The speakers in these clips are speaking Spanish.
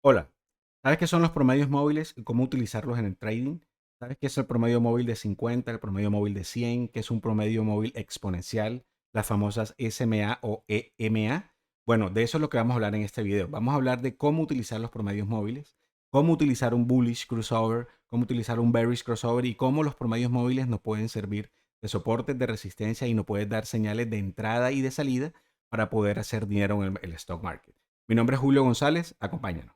Hola, ¿sabes qué son los promedios móviles y cómo utilizarlos en el trading? ¿Sabes qué es el promedio móvil de 50, el promedio móvil de 100, qué es un promedio móvil exponencial, las famosas SMA o EMA? Bueno, de eso es lo que vamos a hablar en este video. Vamos a hablar de cómo utilizar los promedios móviles, cómo utilizar un bullish crossover, cómo utilizar un bearish crossover y cómo los promedios móviles nos pueden servir de soporte, de resistencia y nos pueden dar señales de entrada y de salida para poder hacer dinero en el stock market. Mi nombre es Julio González, acompáñanos.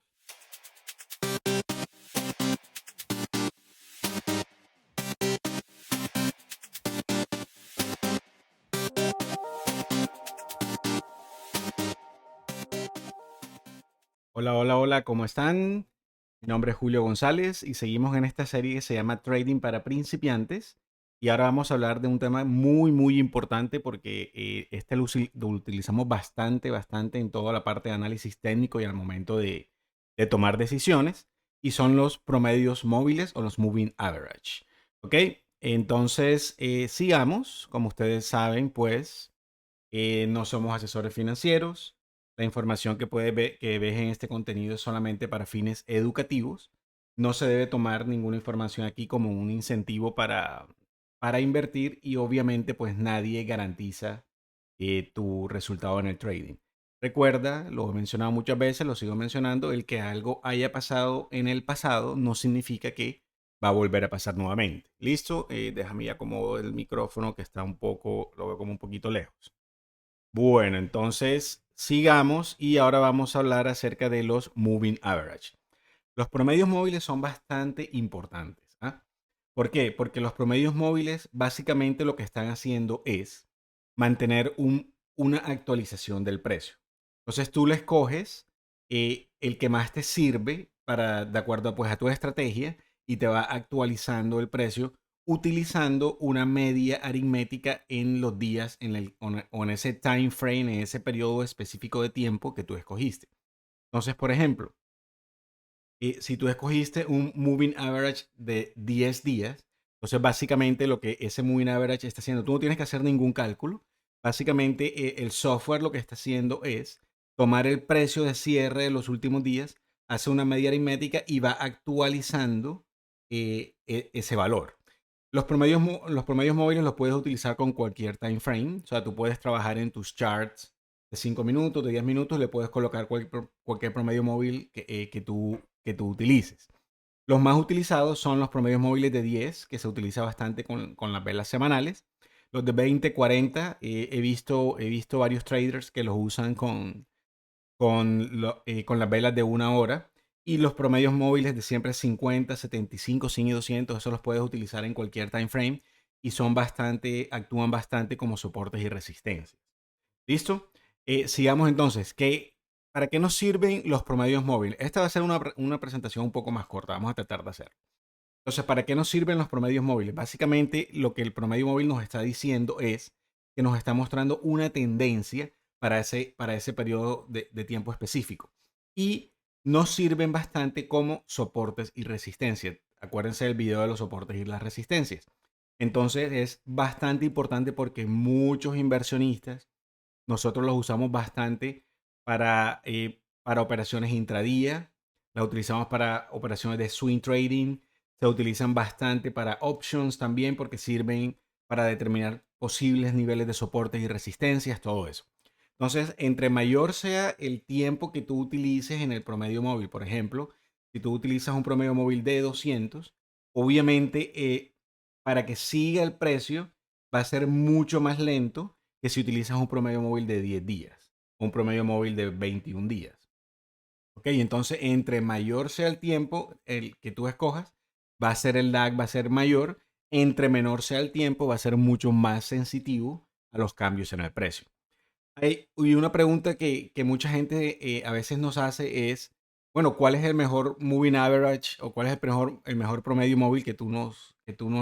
Hola, hola, hola, ¿cómo están? Mi nombre es Julio González y seguimos en esta serie que se llama Trading para principiantes. Y ahora vamos a hablar de un tema muy, muy importante porque este lo utilizamos bastante en toda la parte de análisis técnico y al momento de tomar decisiones. Y son los promedios móviles o los moving average. ¿Ok? Entonces, sigamos. Como ustedes saben, pues no somos asesores financieros. La información que ves en este contenido es solamente para fines educativos. No se debe tomar ninguna información aquí como un incentivo para invertir y obviamente pues nadie garantiza tu resultado en el trading. Recuerda, lo he mencionado muchas veces, lo sigo mencionando, el que algo haya pasado en el pasado no significa que va a volver a pasar nuevamente. ¿Listo? Déjame ya acomodo el micrófono que está un poco, lo veo como un poquito lejos. Bueno, entonces sigamos y ahora vamos a hablar acerca de los moving average. Los promedios móviles son bastante importantes. ¿Ah? ¿Por qué? Porque los promedios móviles básicamente lo que están haciendo es mantener una actualización del precio. Entonces tú le escoges el que más te sirve para, de acuerdo pues, a tu estrategia y te va actualizando el precio utilizando una media aritmética en los días o en ese time frame, en ese periodo específico de tiempo que tú escogiste. Entonces, por ejemplo, si tú escogiste un moving average de 10 días, entonces básicamente lo que ese moving average está haciendo, tú no tienes que hacer ningún cálculo. Básicamente el software lo que está haciendo es tomar el precio de cierre de los últimos días, hace una media aritmética y va actualizando ese valor. Los promedios móviles los puedes utilizar con cualquier time frame. O sea, tú puedes trabajar en tus charts de 5 minutos, de 10 minutos, le puedes colocar cualquier promedio móvil que tú utilices. Los más utilizados son los promedios móviles de 10, que se utiliza bastante con las velas semanales. Los de 20, 40, he visto varios traders que los usan con las velas de una hora. Y los promedios móviles de siempre 50, 75, 100 y 200, eso los puedes utilizar en cualquier time frame y actúan bastante como soportes y resistencias. ¿Listo? Sigamos entonces. ¿Para qué nos sirven los promedios móviles? Esta va a ser una presentación un poco más corta. Vamos a tratar de hacer. Entonces, ¿para qué nos sirven los promedios móviles? Básicamente, lo que el promedio móvil nos está diciendo es que nos está mostrando una tendencia para ese periodo de tiempo específico. Y nos sirven bastante como soportes y resistencias. Acuérdense del video de los soportes y las resistencias. Entonces, es bastante importante porque muchos inversionistas, nosotros los usamos bastante para operaciones intradía, la utilizamos para operaciones de swing trading, se utilizan bastante para options también porque sirven para determinar posibles niveles de soportes y resistencias, todo eso. Entonces, entre mayor sea el tiempo que tú utilices en el promedio móvil, por ejemplo, si tú utilizas un promedio móvil de 200, obviamente para que siga el precio va a ser mucho más lento que si utilizas un promedio móvil de 10 días, un promedio móvil de 21 días. Ok, entonces entre mayor sea el tiempo el que tú escojas, va a ser el lag, va a ser mayor. Entre menor sea el tiempo, va a ser mucho más sensitivo a los cambios en el precio. Y una pregunta que mucha gente a veces nos hace es, bueno, ¿cuál es el mejor moving average o cuál es el mejor promedio móvil que tú nos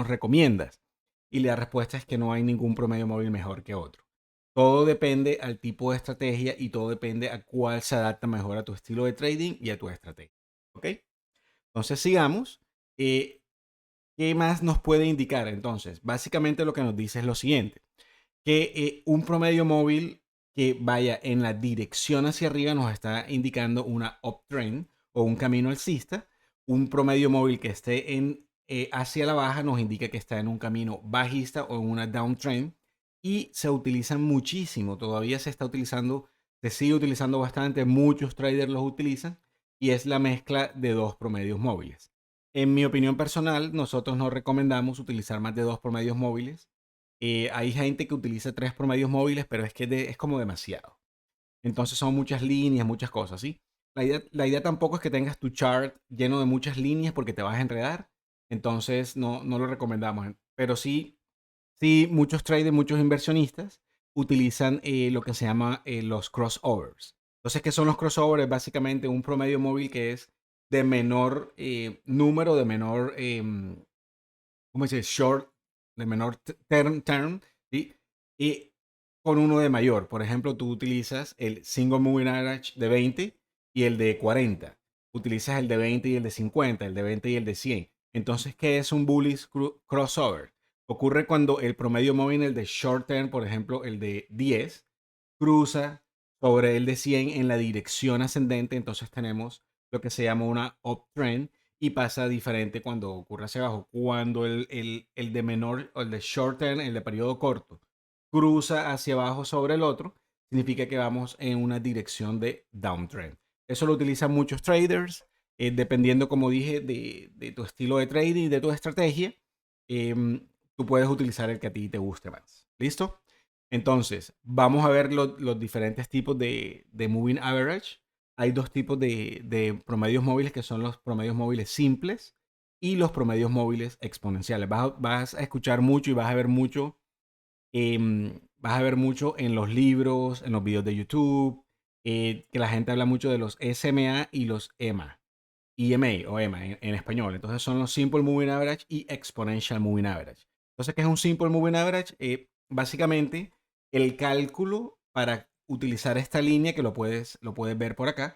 recomiendas? Y la respuesta es que no hay ningún promedio móvil mejor que otro. Todo depende al tipo de estrategia y todo depende a cuál se adapta mejor a tu estilo de trading y a tu estrategia. ¿Ok? Entonces sigamos. Eh, ¿Qué más nos puede indicar? Entonces, básicamente lo que nos dice es lo siguiente, que un promedio móvil que vaya en la dirección hacia arriba nos está indicando una uptrend o un camino alcista. Un promedio móvil que esté hacia la baja nos indica que está en un camino bajista o en una downtrend, y se utilizan muchísimo, todavía se está utilizando, se sigue utilizando bastante, muchos traders los utilizan, y es la mezcla de dos promedios móviles. En mi opinión personal, nosotros no recomendamos utilizar más de dos promedios móviles. Hay gente que utiliza tres promedios móviles, pero es que es como demasiado. Entonces son muchas líneas, muchas cosas, ¿sí? La idea tampoco es que tengas tu chart lleno de muchas líneas porque te vas a enredar. Entonces no lo recomendamos. Pero sí, sí, muchos traders, muchos inversionistas utilizan lo que se llama los crossovers. Entonces, ¿qué son los crossovers? Básicamente un promedio móvil que es de menor número, de menor, ¿cómo se dice? Short, de menor term, ¿sí? Y con uno de mayor. Por ejemplo, tú utilizas el Single Moving Average de 20 y el de 40. Utilizas el de 20 y el de 50, el de 20 y el de 100. Entonces, ¿qué es un bullish crossover? Ocurre cuando el promedio móvil, el de short term, por ejemplo, el de 10, cruza sobre el de 100 en la dirección ascendente. Entonces tenemos lo que se llama una uptrend, y pasa diferente cuando ocurre hacia abajo. Cuando el de menor, o el de short term, el de periodo corto, cruza hacia abajo sobre el otro, significa que vamos en una dirección de downtrend. Eso lo utilizan muchos traders, dependiendo, como dije, de tu estilo de trading y de tu estrategia. Tú puedes utilizar el que a ti te guste más. ¿Listo? Entonces, vamos a ver los diferentes tipos de moving average. Hay dos tipos de promedios móviles, que son los promedios móviles simples y los promedios móviles exponenciales. Vas a escuchar mucho y vas a ver mucho en los libros, en los videos de YouTube, que la gente habla mucho de los SMA y los EMA. EMA o EMA en español. Entonces son los Simple Moving Average y Exponential Moving Average. Entonces, ¿qué es un Simple Moving Average? Básicamente, el cálculo para utilizar esta línea, que lo puedes ver por acá,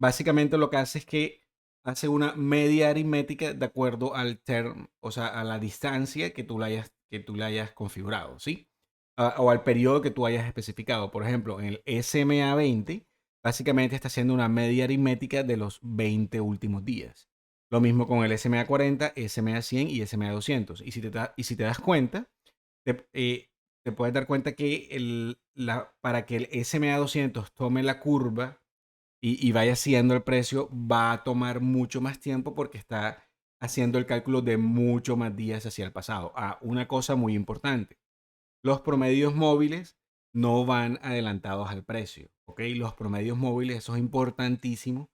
básicamente lo que hace es que hace una media aritmética de acuerdo al term, o sea, a la distancia que tú la hayas configurado, ¿sí? O al periodo que tú hayas especificado. Por ejemplo, en el SMA 20, básicamente está haciendo una media aritmética de los 20 últimos días. Lo mismo con el SMA 40, SMA 100 y SMA 200. Y si te das cuenta, te, eh, te puedes dar cuenta que para que el SMA 200 tome la curva y vaya haciendo el precio, va a tomar mucho más tiempo porque está haciendo el cálculo de mucho más días hacia el pasado. Una cosa muy importante: los promedios móviles no van adelantados al precio, ¿ok? Los promedios móviles, eso es importantísimo,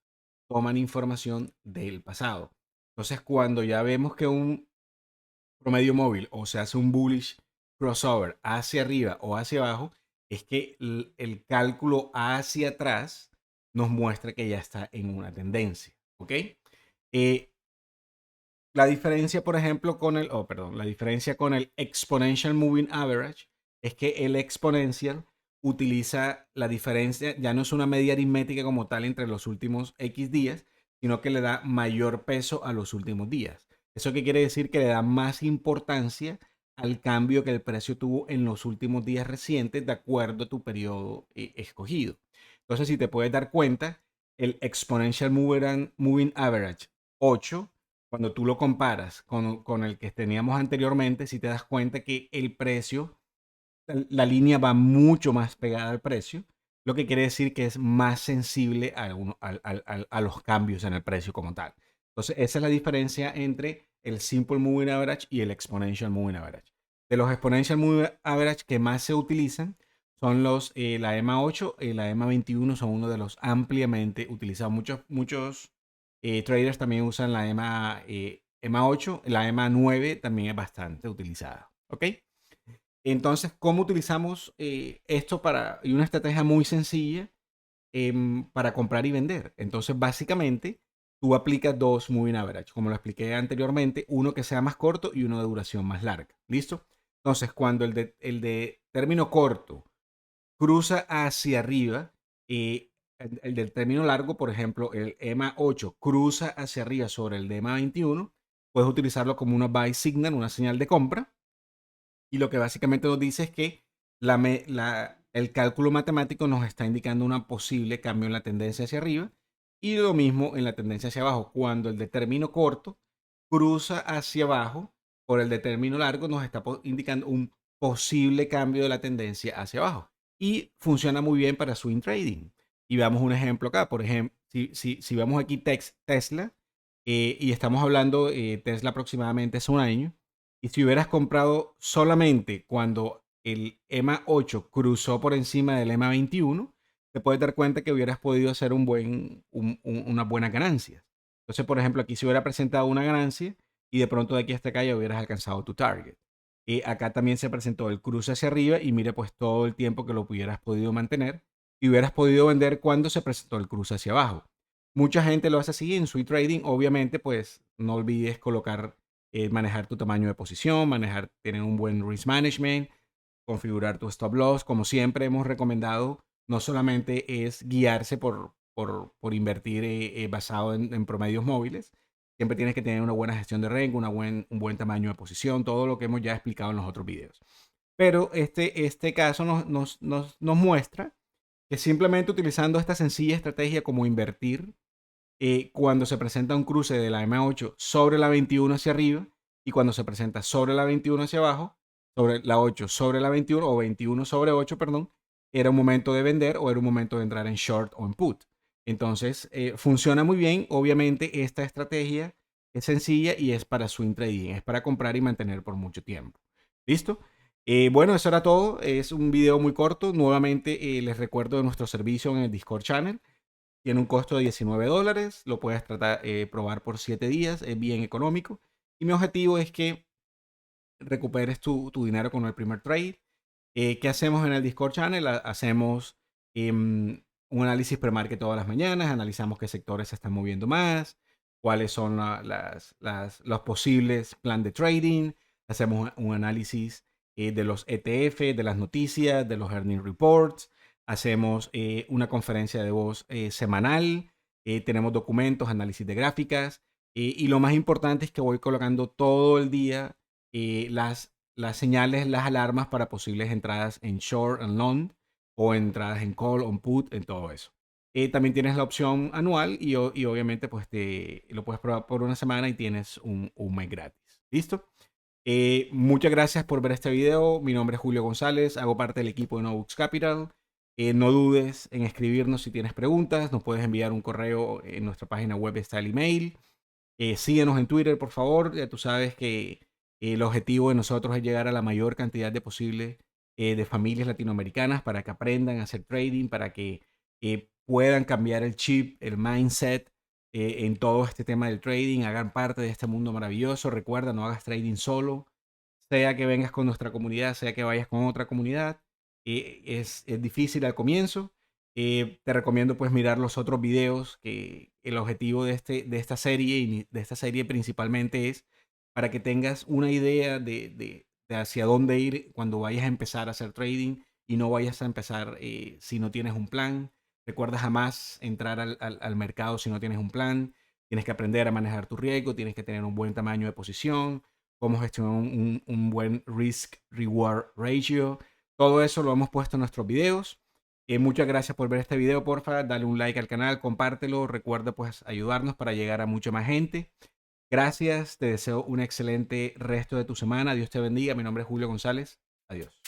toman información del pasado. Entonces, cuando ya vemos que un promedio móvil o se hace un bullish crossover hacia arriba o hacia abajo, es que el cálculo hacia atrás nos muestra que ya está en una tendencia, ¿ok? Eh, la diferencia, por ejemplo, la diferencia con el Exponential Moving Average es que el exponencial utiliza la diferencia, ya no es una media aritmética como tal entre los últimos X días, sino que le da mayor peso a los últimos días. ¿Eso qué quiere decir? Que le da más importancia al cambio que el precio tuvo en los últimos días recientes de acuerdo a tu periodo escogido. Entonces, si te puedes dar cuenta, el Exponential Moving Average 8, cuando tú lo comparas con el que teníamos anteriormente, si te das cuenta que el precio, la línea va mucho más pegada al precio, lo que quiere decir que es más sensible a los cambios en el precio como tal. Entonces, esa es la diferencia entre el Simple Moving Average y el Exponential Moving Average. De los Exponential Moving Average que más se utilizan son la EMA 8 y la EMA 21, son uno de los ampliamente utilizados. Muchos traders también usan la EMA 8, la EMA 9 también es bastante utilizada. ¿Ok? Entonces, ¿cómo utilizamos esto y una estrategia muy sencilla para comprar y vender? Entonces, básicamente, tú aplicas dos moving average, como lo expliqué anteriormente, uno que sea más corto y uno de duración más larga. ¿Listo? Entonces, cuando el de término corto cruza hacia arriba, el del término largo, por ejemplo, el EMA 8 cruza hacia arriba sobre el de EMA 21, puedes utilizarlo como una buy signal, una señal de compra. Y lo que básicamente nos dice es que el cálculo matemático nos está indicando un posible cambio en la tendencia hacia arriba, Y lo mismo en la tendencia hacia abajo. Cuando el de término corto cruza hacia abajo, por el de término largo nos está indicando un posible cambio de la tendencia hacia abajo. Y funciona muy bien para swing trading. Y veamos un ejemplo acá. Por ejemplo, si vemos aquí Tesla, y estamos hablando, Tesla aproximadamente hace un año, y si hubieras comprado solamente cuando el EMA 8 cruzó por encima del EMA 21, te puedes dar cuenta que hubieras podido hacer unas buenas ganancias. Entonces, por ejemplo, aquí se hubiera presentado una ganancia y de pronto de aquí hasta acá ya hubieras alcanzado tu target. Acá también se presentó el cruce hacia arriba y mire pues todo el tiempo que lo hubieras podido mantener y hubieras podido vender cuando se presentó el cruce hacia abajo. Mucha gente lo hace así en swing trading. Obviamente, pues no olvides colocar, manejar tu tamaño de posición, tener un buen risk management, configurar tu stop loss. Como siempre hemos recomendado, no solamente es guiarse por invertir basado en promedios móviles. Siempre tienes que tener una buena gestión de riesgo, un buen tamaño de posición, todo lo que hemos ya explicado en los otros videos. Pero este caso nos muestra que simplemente utilizando esta sencilla estrategia como invertir, cuando se presenta un cruce de la M8 sobre la 21 hacia arriba y cuando se presenta sobre la 21 hacia abajo, sobre la 8 sobre la 21 o 21 sobre 8, perdón, era un momento de vender o era un momento de entrar en short o en put. Entonces, funciona muy bien. Obviamente, esta estrategia es sencilla y es para swing trading, es para comprar y mantener por mucho tiempo. ¿Listo? Bueno, eso era todo. Es un video muy corto. Nuevamente, les recuerdo de nuestro servicio en el Discord Channel. Tiene un costo de $19. Lo puedes probar por 7 días. Es bien económico. Y mi objetivo es que recuperes tu dinero con el primer trade. ¿Qué hacemos en el Discord Channel? Hacemos un análisis pre-market todas las mañanas. Analizamos qué sectores se están moviendo más, cuáles son los posibles plan de trading. Hacemos un análisis de los ETF, de las noticias, de los earning reports. Hacemos una conferencia de voz semanal. Tenemos documentos, análisis de gráficas. Y lo más importante es que voy colocando todo el día las señales, las alarmas para posibles entradas en short and long o entradas en call, on put, en todo eso. También tienes la opción anual y obviamente pues lo puedes probar por una semana y tienes un mes gratis. ¿Listo? Muchas gracias por ver este video. Mi nombre es Julio González, hago parte del equipo de NoBooks Capital. No dudes en escribirnos si tienes preguntas. Nos puedes enviar un correo en nuestra página web, está el email. Síguenos en Twitter, por favor. Ya tú sabes que el objetivo de nosotros es llegar a la mayor cantidad de posible de familias latinoamericanas para que aprendan a hacer trading, para que puedan cambiar el chip, el mindset en todo este tema del trading, hagan parte de este mundo maravilloso. Recuerda, no hagas trading solo, sea que vengas con nuestra comunidad, sea que vayas con otra comunidad. Es difícil al comienzo. Te recomiendo pues mirar los otros videos, que el objetivo de esta serie y de esta serie principalmente es para que tengas una idea de hacia dónde ir cuando vayas a empezar a hacer trading y no vayas a empezar si no tienes un plan. Recuerda jamás entrar al mercado si no tienes un plan. Tienes que aprender a manejar tu riesgo, tienes que tener un buen tamaño de posición, cómo gestionar un buen risk-reward ratio. Todo eso lo hemos puesto en nuestros videos. Muchas gracias por ver este video, porfa, dale un like al canal, compártelo, recuerda pues ayudarnos para llegar a mucha más gente. Gracias, te deseo un excelente resto de tu semana, Dios te bendiga, mi nombre es Julio González, adiós.